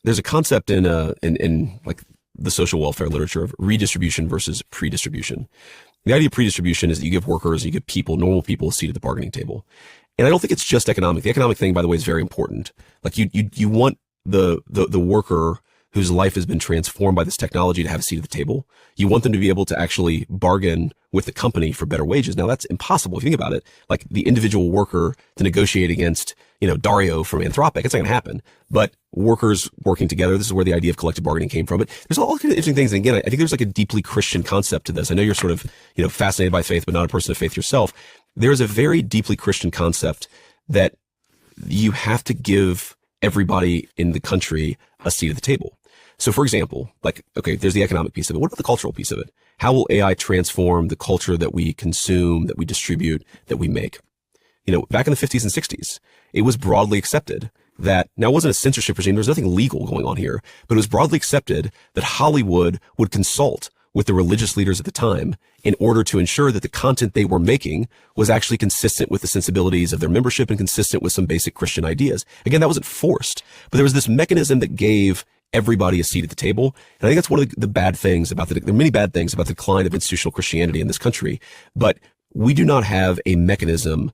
there's a concept in like the social welfare literature of redistribution versus predistribution. The idea of predistribution is that you give workers, you give people, normal people, a seat at the bargaining table. And I don't think it's just economic. The economic thing, by the way, is very important. Like you want the worker whose life has been transformed by this technology to have a seat at the table. You want them to be able to actually bargain with the company for better wages. Now that's impossible. If you think about it, like the individual worker to negotiate against, Dario from Anthropic, it's not going to happen. But workers working together, this is where the idea of collective bargaining came from. But there's all kinds of interesting things. And again, I think there's like a deeply Christian concept to this. I know you're sort of, fascinated by faith, but not a person of faith yourself. There's a very deeply Christian concept that you have to give everybody in the country a seat at the table. So for example, there's the economic piece of it. What about the cultural piece of it? How will AI transform the culture that we consume, that we distribute, that we make? Back in the 50s and 60s, it was broadly accepted that, now it wasn't a censorship regime, there was nothing legal going on here, but it was broadly accepted that Hollywood would consult with the religious leaders at the time in order to ensure that the content they were making was actually consistent with the sensibilities of their membership and consistent with some basic Christian ideas. Again, that wasn't forced, but there was this mechanism that gave everybody a seat at the table. And I think that's one of the bad things about there are many bad things about the decline of institutional Christianity in this country, but we do not have a mechanism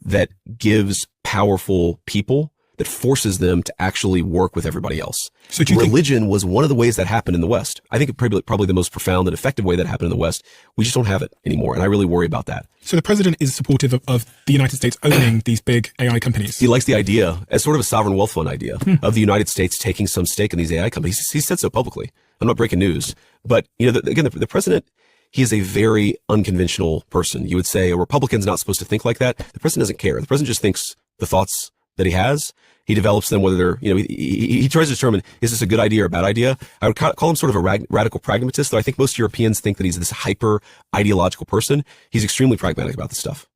that gives powerful people, that forces them to actually work with everybody else. So religion was one of the ways that happened in the West. I think it probably the most profound and effective way that happened in the West. We just don't have it anymore. And I really worry about that. So the president is supportive of the United States owning these big AI companies. He likes the idea as sort of a sovereign wealth fund idea of the United States taking some stake in these AI companies. He said so publicly. I'm not breaking news, but the president, he is a very unconventional person. You would say a Republican's not supposed to think like that. The president doesn't care. The president just thinks the thoughts that he has. He develops them, whether they're, he tries to determine, is this a good idea or a bad idea? I would call him sort of a radical pragmatist, though I think most Europeans think that he's this hyper ideological person. He's extremely pragmatic about this stuff.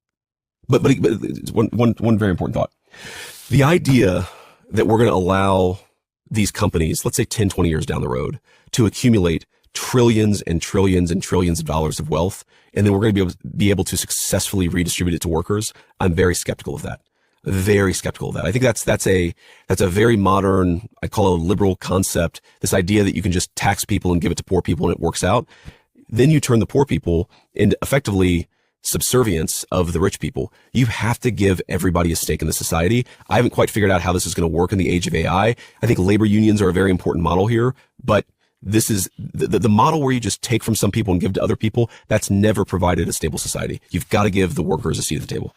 But one very important thought. The idea that we're going to allow these companies, let's say 10, 20 years down the road, to accumulate trillions and trillions and trillions of dollars of wealth, and then we're going to be able to successfully redistribute it to workers, I'm very skeptical of that. Very skeptical of that. I think that's a very modern, I call it a liberal concept. This idea that you can just tax people and give it to poor people and it works out. Then you turn the poor people into effectively subservience of the rich people. You have to give everybody a stake in the society. I haven't quite figured out how this is going to work in the age of AI. I think labor unions are a very important model here, but this is the model where you just take from some people and give to other people. That's never provided a stable society. You've got to give the workers a seat at the table.